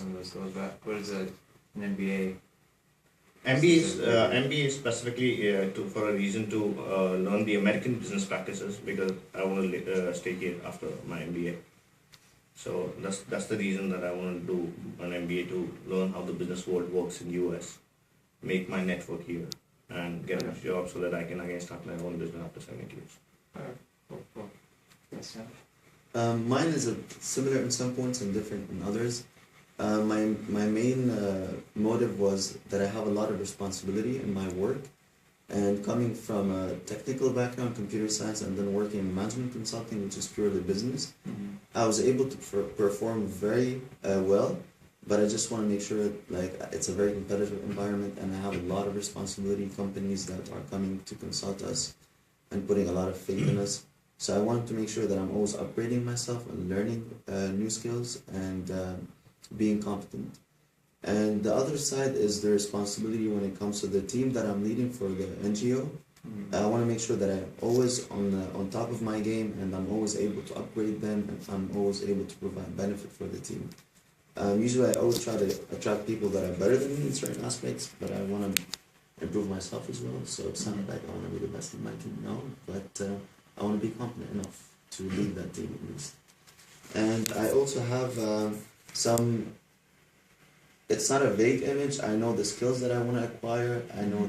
some of those skills, but what is an MBA? MBA is specifically for a reason to learn the American business practices because I want to stay here after my MBA. So that's the reason that I want to do an MBA to learn how the business world works in US, make my network here, and get a job so that I can again start my own business after 7 years. Cool. Yes, yeah. Mine is similar in some points and different in others. My main motive was that I have a lot of responsibility in my work, and coming from a technical background, computer science, and then working in management consulting, which is purely business, I was able to perform very well, but I just want to make sure like it's a very competitive environment, and I have a lot of responsibility. Companies that are coming to consult us and putting a lot of faith in us. So I wanted to make sure that I'm always upgrading myself and learning new skills and being competent. And the other side is the responsibility when it comes to the team that I'm leading for the NGO. I want to make sure that I'm always on top of my game, and I'm always able to upgrade them, and I'm always able to provide benefit for the team. Usually I always try to attract people that are better than me in certain aspects, but I want to improve myself as well. So it's not like I want to be the best in my team, no, but I want to be competent enough to lead that team at least. And I also have it's not a vague image. I know the skills that I want to acquire. I know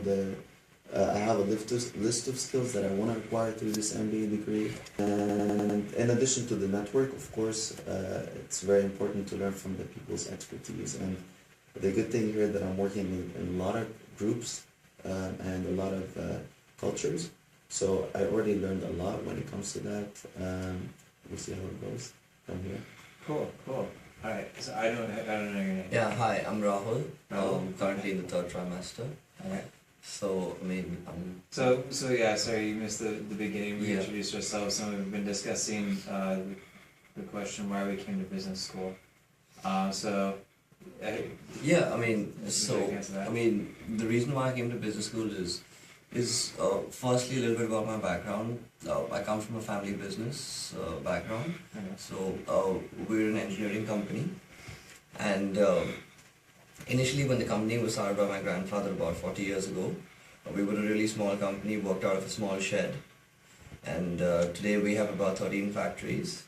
I have a list of skills that I want to acquire through this MBA degree. And in addition to the network, of course, it's very important to learn from the people's expertise. And the good thing here that I'm working in a lot of groups and a lot of cultures. So I already learned a lot when it comes to that. We'll see how it goes from here. Cool. Alright, so I don't know your name. Yeah, hi, I'm Rahul. Rahul. Currently in the third trimester. Alright. So, I mean, I'm... So yeah, sorry, you missed the beginning. We Yeah. introduced ourselves, and we've been discussing the question why we came to business school. Yeah, I mean, So, you can answer that. I mean, the reason why I came to business school is firstly a little bit about my background. I come from a family business background. Okay. So we're an engineering company, and initially when the company was started by my grandfather about 40 years ago, we were a really small company, worked out of a small shed, and today we have about 13 factories,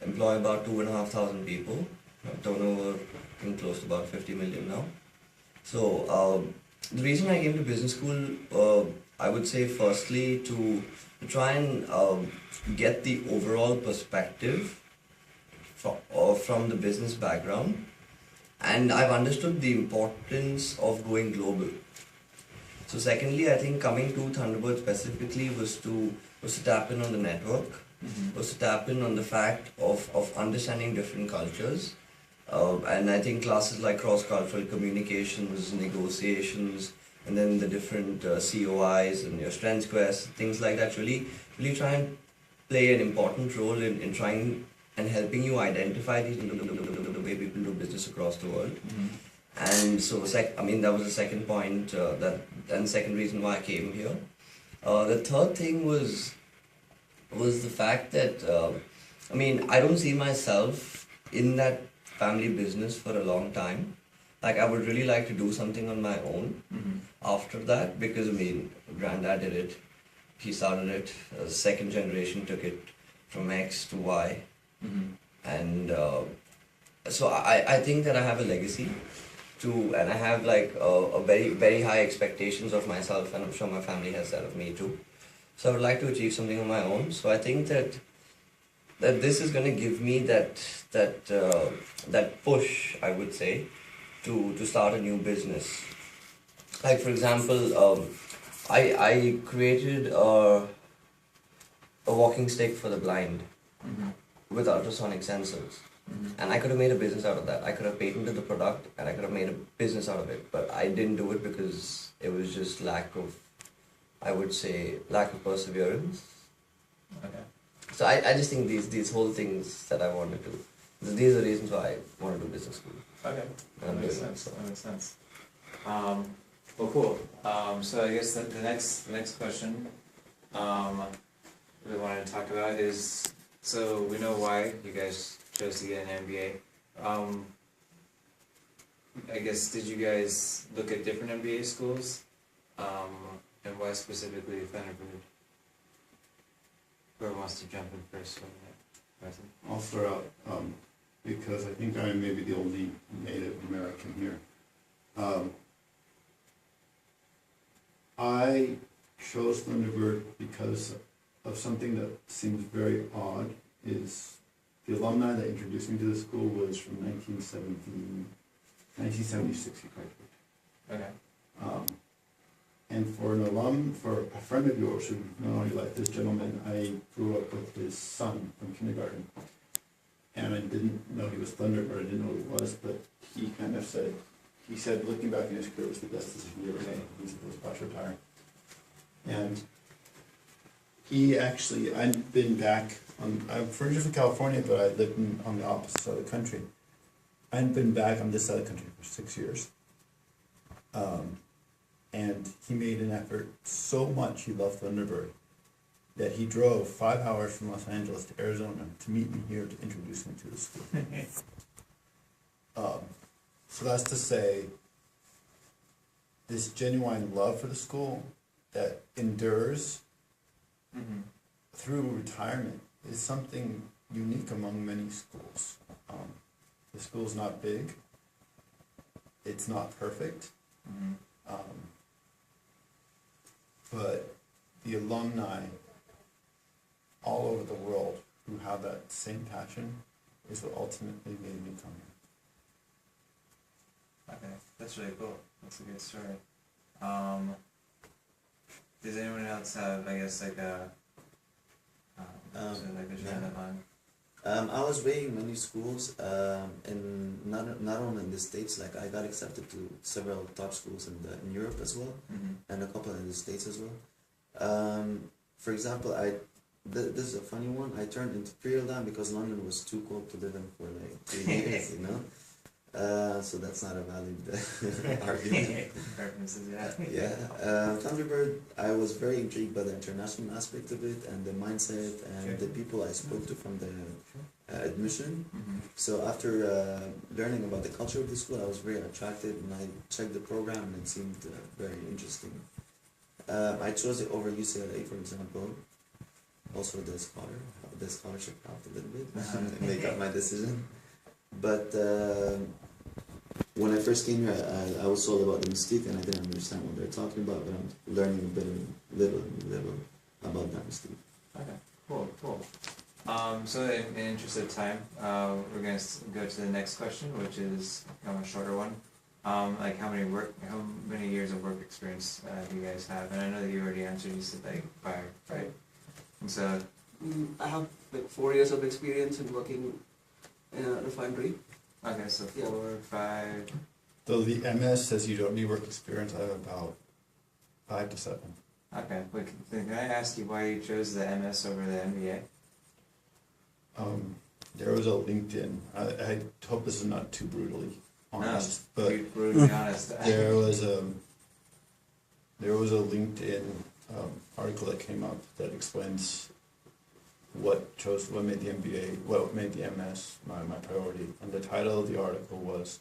employ about 2,500 people, turnover close to about 50 million now. So the reason I came to business school, I would say firstly to try and get the overall perspective from the business background, and I've understood the importance of going global. So secondly, I think coming to Thunderbird specifically was to tap in on the network, was to tap in on the fact of understanding different cultures. And I think classes like cross-cultural communications, negotiations, and then the different COIs and your strengths quests, things like that really try and play an important role in trying and helping you identify the way people do business across the world. And so, that was the second point, and second reason why I came here. The third thing was the fact that, I don't see myself in that family business for a long time. Like, I would really like to do something on my own after that, because granddad did it, he started it, second generation took it from X to Y, and so I think that I have a legacy and I have like a very, very high expectations of myself, and I'm sure my family has that of me too. So I would like to achieve something on my own. So I think that this is going to give me that push, I would say, to start a new business. Like, for example, I created a walking stick for the blind with ultrasonic sensors. And I could have made a business out of that. I could have patented the product and I could have made a business out of it. But I didn't do it because it was just lack of perseverance. Okay. So I just think these whole things that I want to do, these are the reasons why I want to do business school. Okay. And That makes sense. That makes sense. Well, cool. So I guess the next question we wanted to talk about is, so we know why you guys chose to get an MBA. I guess, did you guys look at different MBA schools? And why specifically Thunderbird? Whoever wants to jump in first on that question. I'll start out, because I think I am maybe the only Native American here. I chose Thunderbird because of something that seems very odd, is the alumni that introduced me to the school was from 1976 he graduated. Okay. And for a friend of yours who not only like this gentleman, I grew up with his son from kindergarten. And I didn't know he was Thunderbird, I didn't know who he was, but he kind of said, looking back in his career, it was the best decision he ever made. He was about to retire. And he actually, I've been back, I'm originally from California, but I lived on the opposite side of the country. I hadn't been back on this side of the country for 6 years. And he made an effort so much, he loved Thunderbird, that he drove 5 hours from Los Angeles to Arizona to meet me here to introduce me to the school. So that's to say, this genuine love for the school that endures through retirement is something unique among many schools. The school's not big, it's not perfect, but the alumni all over the world who have that same passion is what ultimately made me come here. Okay, that's really cool. That's a good story. Does anyone else have, I guess, like a trend line? I was weighing many schools, and not only in the States. Like I got accepted to several top schools in Europe as well, and a couple in the States as well. For example, this is a funny one. I turned Imperial down because London was too cold to live in for like 3 years, you know. So that's not a valid argument. Preferences, yeah. Yeah, Thunderbird, I was very intrigued by the international aspect of it and the mindset and the people I spoke to from the admission. So after learning about the culture of the school, I was very attracted and I checked the program and it seemed very interesting. I chose it over UCLA, for example. Also the scholarship helped a little bit make up my decision. But when I first came here, I was told about the mystique and I didn't understand what they're talking about, but I'm learning a little about that mystique. Okay, cool. So in interest of time, we're going to go to the next question, which is kind of a shorter one. Like how many years of work experience do you guys have? And I know that you already answered. You said like 5, right? And so I have like 4 years of experience in working in a refinery. okay, so 4, 5. Though the MS says you don't need work experience, I have about 5 to 7. Okay, wait, can I ask you why you chose the MS over the MBA? There was a LinkedIn. I hope this is not too brutally honest, but Be brutally honest. there was a LinkedIn article that came up that explains what made the MBA, what made the MS my priority. And the title of the article was,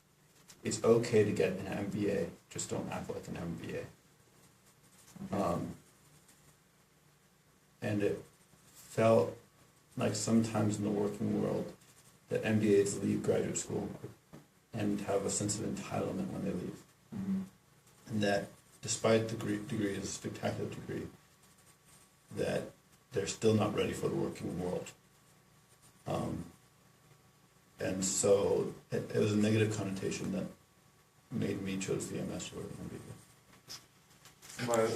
"It's okay to get an MBA, just don't act like an MBA." And it felt like sometimes in the working world that MBAs leave graduate school and have a sense of entitlement when they leave. And that despite the degree is a spectacular degree, that they're still not ready for the working world. And so it was a negative connotation that made me choose the MS over the MBA.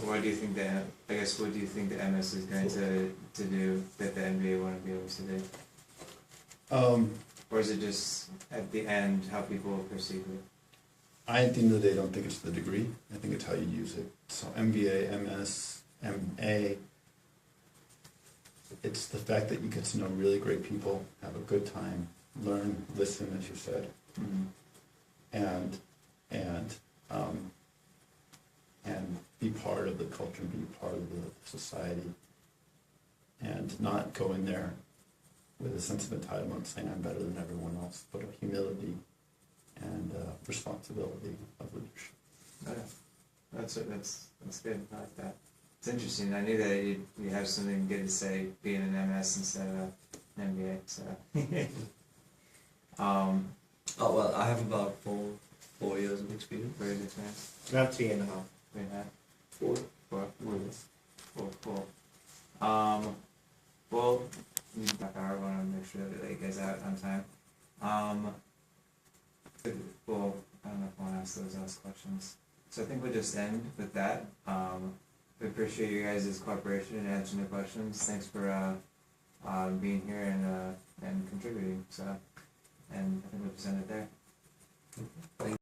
Why do you think that? I guess what do you think the MS is going to do that the MBA won't be able to do? Or is it just at the end how people perceive it? I, at the end of the day, don't think it's the degree. I think it's how you use it. So MBA, MS, MA, it's the fact that you get to know really great people, have a good time, learn, listen, as you said, and be part of the culture, be part of the society, and not go in there with a sense of entitlement, saying I'm better than everyone else, but of humility and responsibility of leadership. Oh, yeah. That's good. I like that. It's interesting. I knew that you have something good to say being an MS instead of an MBA. So, Oh well, I have about 4 years of experience. very good experience. Not 3.5. Very nice. 4. Cool. Cool. Well, we back hour. I want to make sure that we let you guys out on time. Well, I don't know if I want to ask those last questions. So I think we'll just end with that. We appreciate you guys' cooperation and answering the questions. Thanks for being here and contributing. So, and I think we'll just end it there. Thank